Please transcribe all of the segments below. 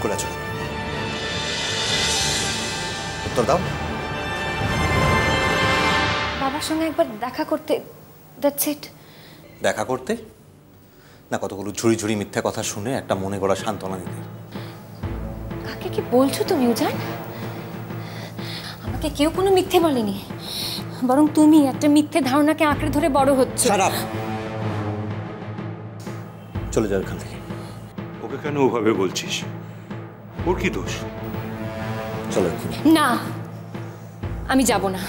করে আছো? উত্তর দাও। বাবার সঙ্গে একবার দেখা করতে, দ্যাটস ইট। দেখা করতে না কতগুলো ঝুড়ি ঝুড়ি মিথ্যা কথা শুনে একটা মনে গড়া সান্ত্বনা দিতে? কাকে কি বলছো তুমি উজান? আমাকে কেউ কোনো মিথ্যে বলেনি, বরং তুমি একটা মিথ্যে ধারণাকে আঁকড়ে ধরে বড় হচ্ছে। খারাপ, চলে যাও এখান থেকে। ওকে কেন ওভাবে বলছিস? ওর কি দোষ? চলো। না, আমি যাব না।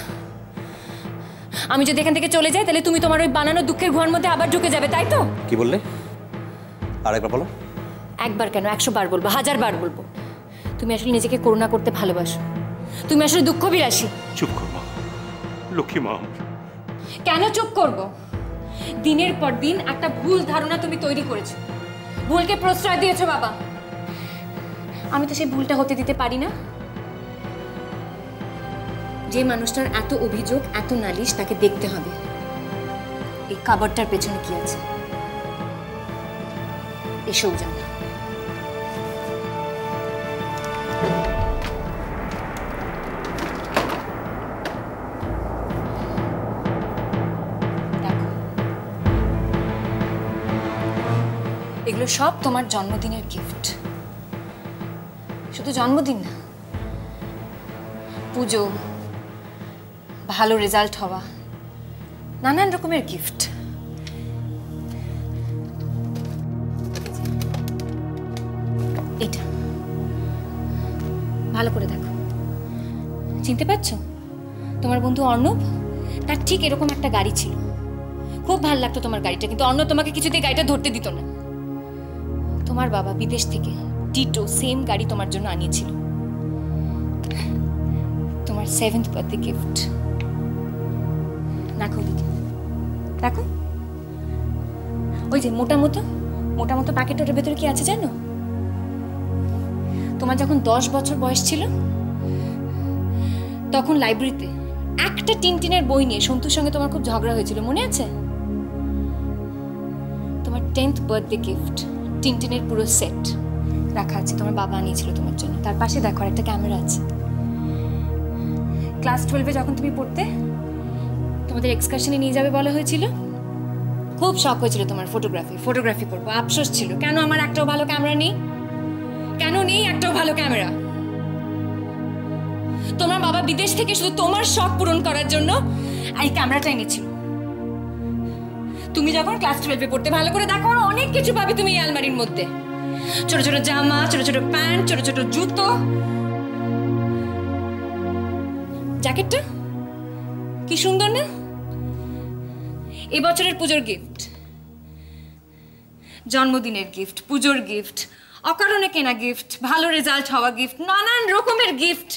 আমি যদি এখান থেকে চলে যাই তাহলে তুমি তোমার ওই বানানো দুঃখের গুহার মধ্যে আবার ঢুকে যাবে, তাই তো? কি বললে? আরেকবার বলো। একবার কেন, 100 বার বলবো, 1000 বার বলবো। তুমি আসলে নিজেকে করুণা করতে ভালোবাসো, তুমি আসলে দুঃখ বিলাসী। চুপ কর মা, লক্ষ্মী মা। কেন চুপ করব? দিনের পর দিন একটা ভুল ধারণা তুমি তৈরি করেছো, ভুলকে প্রশ্রয় দিয়েছো বাবা। আমি তো সেই ভুলটা হতে দিতে পারি না। যে মানুষটার এত অভিযোগ, এত নালিশ, তাকে দেখতে হবে এই কাবারটার পেছনে কি আছে। এসব জানো। এগুলো সব তোমার জন্মদিনের গিফট। শুধু জন্মদিন না, পুজো, ভালো রেজাল্ট হওয়া, নানান রকমের গিফট। এটা ভালো করে দেখো, চিনতে পারছো? তোমার বন্ধু অর্ণব, তার ঠিক এরকম একটা গাড়ি ছিল। খুব ভালো লাগতো তোমার গাড়িটা, কিন্তু অর্ণব তোমাকে কিছুতেই গাড়িটা ধরতে দিত না। তোমার বাবা বিদেশ থেকে ডিটো সেম গাড়ি তোমার জন্য আনিয়েছিল, তোমার 7th বার্থডে গিফট। দেখো দেখো, ওই যে মোটা মতো প্যাকেট, ওটার ভেতরে কি আছে জানো? তোমার যখন 10 বছর বয়স ছিল, তখন লাইব্রেরিতে একটা টিনটিনের বই নিয়ে সন্তুর সঙ্গে তোমার খুব ঝগড়া হয়েছিল, মনে আছে? তোমার 10th বার্থডে গিফট, টিনটিনের পুরো সেট রাখা আছে, তোমার বাবা আনিয়েছিল তোমার জন্য। তার পাশে দেখো একটা ক্যামেরা আছে। ক্লাস 12-এ যখন তুমি পড়তে, তোমাদের এক্সকারশনে নিয়ে যাবে বলা হয়েছিল। খুব শখ হয়েছিল তোমার ফটোগ্রাফি করবো। আফসোস ছিল, কেন আমার একটাও ভালো ক্যামেরা নেই, কেন নেই একটাও ভালো ক্যামেরা। তোমার বাবা বিদেশ থেকে শুধু তোমার শখ পূরণ করার জন্য এই ক্যামেরাটা এনেছিল। তুমি যখন ক্লাস 12-এ পড়তে, ভালো করে দেখো, অনেক কিছু পাবে তুমি এই আলমারির মধ্যে। ছোট ছোট জামা, ছোট ছোট প্যান্ট, ছোট ছোট জুতো, জ্যাকেটটা কি সুন্দর না? এবছরের পুজোর গিফট, জন্মদিনের গিফট, পুজোর গিফট, অকারণে কেনা গিফট, ভালো রেজাল্ট হওয়া গিফট, নানান রকমের গিফট।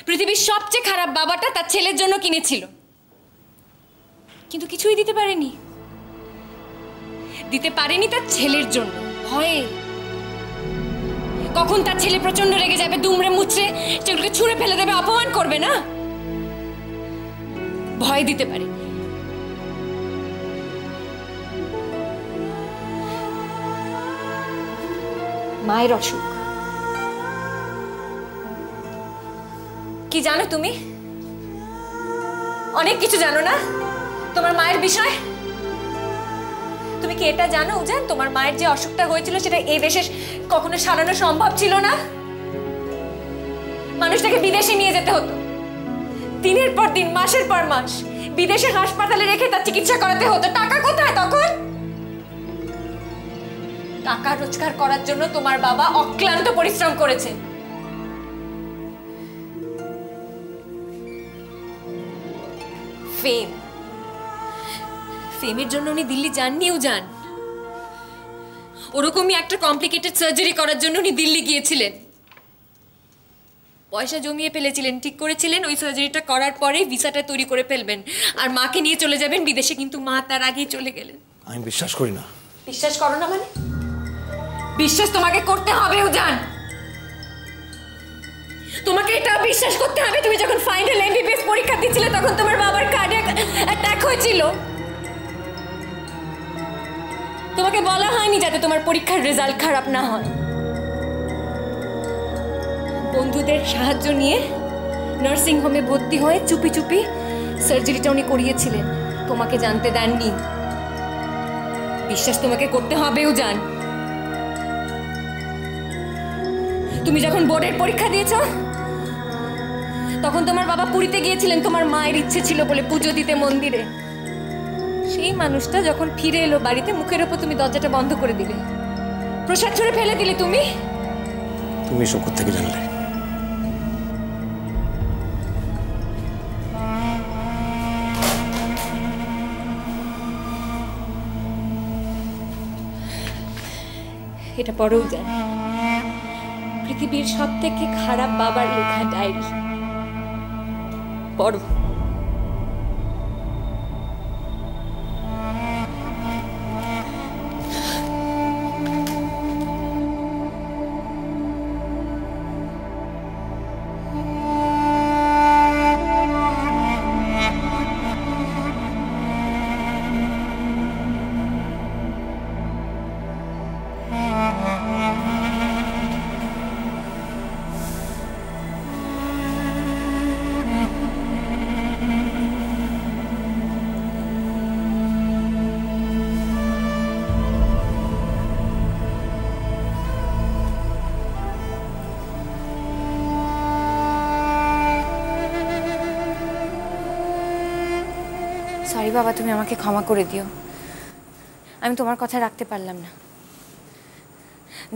পৃথিবীর সবচেয়ে খারাপ বাবাটা তার ছেলের জন্য কিনেছিল, কিন্তু কিছুই দিতে পারেনি তার ছেলের জন্য। ভয়ে কখন তার ছেলে প্রচন্ড রেগে যাবে, দুমড়ে মুচড়ে সেগুলোকে ছুঁড়ে ফেলে দেবে, অপমান করবে না, ভয় দিতে পারে। মায়ের অসুখ কি জানো তুমি? অনেক কিছু জানো না তোমার মায়ের বিষয়। তুমি কি এটা জানো উজান, তোমার মায়ের যে অসুখটা হয়েছিল সেটা এই দেশে কখনো সারানো সম্ভব ছিল না। মানুষটাকে বিদেশে নিয়ে যেতে হতো, দিনের পর দিন, মাসের পর মাস বিদেশে হাসপাতালে রেখে তার চিকিৎসা করাতে হতো। টাকা কোথায় তখন? টাকা রোজগার করার জন্য তোমার বাবা অক্লান্ত পরিশ্রম করেছে। ফেমের জন্য উনি দিল্লি যাননিও যান, ওরকমই একটা কমপ্লিকেটেড সার্জারি করার জন্য উনি দিল্লি গিয়েছিলেন। পয়সা জমিয়ে ফেলেছিলেন, ঠিক করেছিলেন ওই সার্জারিটা করার পরে ভিসাটা তৈরি করে ফেলবেন আর মাকে নিয়ে চলে যাবেন বিদেশে, কিন্তু মা তার আগেই চলে গেলেন। আমি বিশ্বাস করি না। বিশ্বাস করো না মানে? বিশ্বাস তোমাকে করতে হবে উজান, তোমাকে এটা বিশ্বাস করতে হবে। তুমি যখন ফাইনাল এমবিবিএস পরীক্ষা দিচ্ছিলে তখন তোমার বাবার কার্ডিয়াক অ্যাটাক হয়েছিল। তোমাকে বলা হয়নি যাতে তোমার পরীক্ষার রেজাল্ট খারাপ না হয়। বন্ধুদের সাহায্য নিয়ে নার্সিং হোমে ভর্তি হয়ে চুপি চুপি সার্জারিটা উনি করিয়েছিলেন, তোমাকে জানতে দেননি। বিশ্বাস তোমাকে করতে হবেও জান। তুমি যখন বোর্ডের পরীক্ষা দিয়েছ তখন তোমার বাবা পুরীতে গিয়েছিলেন তোমার মায়ের ইচ্ছে ছিল বলে পুজো দিতে মন্দিরে। সেই মানুষটা যখন ফিরে এলো বাড়িতে, মুখের ওপর তুমি দরজাটা বন্ধ করে দিলে, প্রসাদ ছুঁড়ে ফেলে দিলে। তুমি এসব থেকে জানলে? এটা পড়েও যায়, পৃথিবীর সব থেকে খারাপ বাবার লেখা ডায়েরি। পড়ো। সরি বাবা, তুমি আমাকে ক্ষমা করে দিও। আমি তোমার কথা রাখতে পারলাম না।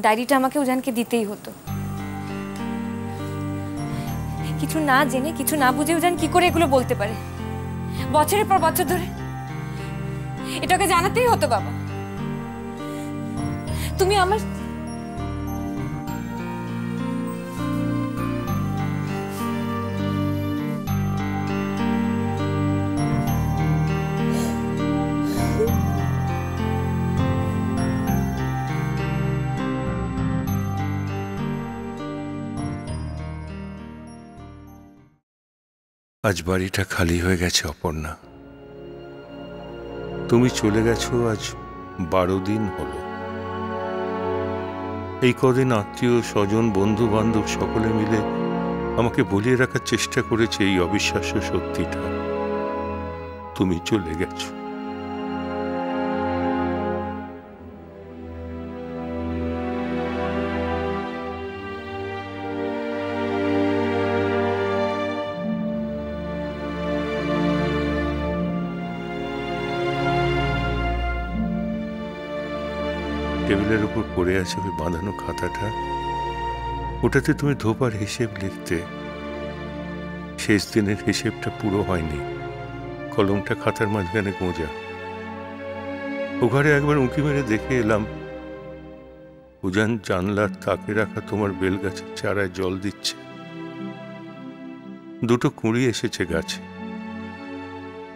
ডায়েরিটা আমাকে উজানকে দিতেই হতো। কিছু না জেনে, কিছু না বুঝে উজান কি করে এগুলো বলতে পারে? বছরের পর বছর ধরে এটাকে জানাতেই হতো বাবা। তুমি আমার আজ বাড়িটা খালি হয়ে গেছে অপর্ণা। তুমি চলে গেছো আজ 12 দিন হলো। এই কদিন আত্মীয় স্বজন বন্ধু বান্ধব সকলে মিলে আমাকে বলিয়ে রাখার চেষ্টা করেছে এই অবিশ্বাস্য সত্যিটা, তুমি চলে গেছো। টেবিলের উপর পড়ে আছে ওই বাঁধানো খাতাটা, ওটাতে তুমি ধোপার হিসেব লিখতে। শেষ দিনের হিসেবটা পুরো হয়নি, কলমটা খাতার মাঝখানে গোঁজা। ও ঘরে একবার উঁকি মেরে দেখে এলাম উজান জানলার তাকে রাখা তোমার বেলগাছের চারায় জল দিচ্ছে। 2 কুঁড়ি এসেছে গাছে।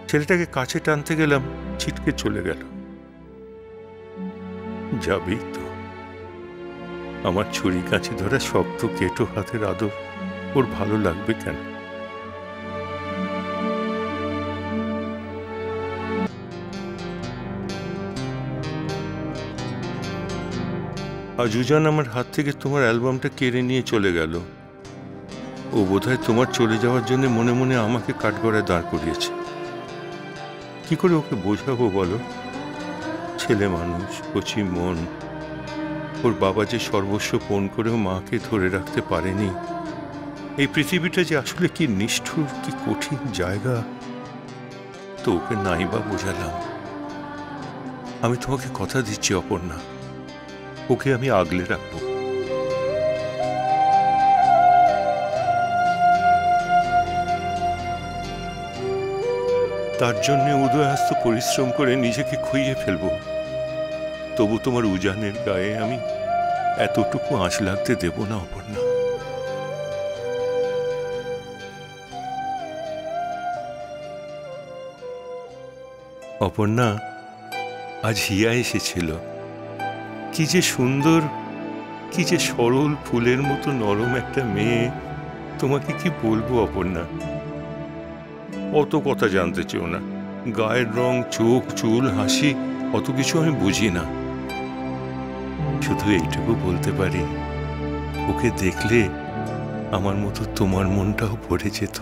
ছেলেটাকে কাছে টানতে গেলাম, ছিটকে চলে গেল। যাবি তো? আমার ছুরি কাঁচি ধরা শক্ত কেটো হাতের আদর ওর ভালো লাগবে কেন? আজ উজান আমার হাত থেকে তোমার অ্যালবামটা কেড়ে নিয়ে চলে গেল। ও বোধহয় তোমার চলে যাওয়ার জন্য মনে মনে আমাকে কাঠগড়ায় দাঁড় করিয়েছে। কি করে ওকে বোঝাবো বলো? ছেলে মানুষ, কচি মন। ওর বাবা যে সর্বস্ব পণ করেও মাকে ধরে রাখতে পারেনি। এই পৃথিবীটা যে আসলে কি নিষ্ঠুর, কি কঠিন জায়গা, তো ওকে নাই বা বোঝালাম। আমি তোমাকে কথা দিচ্ছি অপর্ণা, ওকে আমি আগলে রাখবো। তার জন্য উদয়াস্ত পরিশ্রম করে নিজেকে খুইয়ে ফেলবো, তবু তোমার উজানের গায়ে আমি এতটুকু আঁচ লাগতে দেব না অপর্ণা। অপর্ণা, আজ হিয়া এসেছিল। কি যে সুন্দর, কি যে সরল ফুলের মতো নরম একটা মেয়ে, তোমাকে কি বলবো অপর্ণা। অত কথা জানতে চেও না, গায়ের রং, চোখ, চুল, হাসি, অত কিছু আমি বুঝি না। শুধু এইটুকু বলতে পারি, ওকে দেখলে আমার মতো তোমার মনটাও ভরে যেত।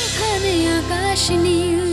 এখানে আকাশ নীল,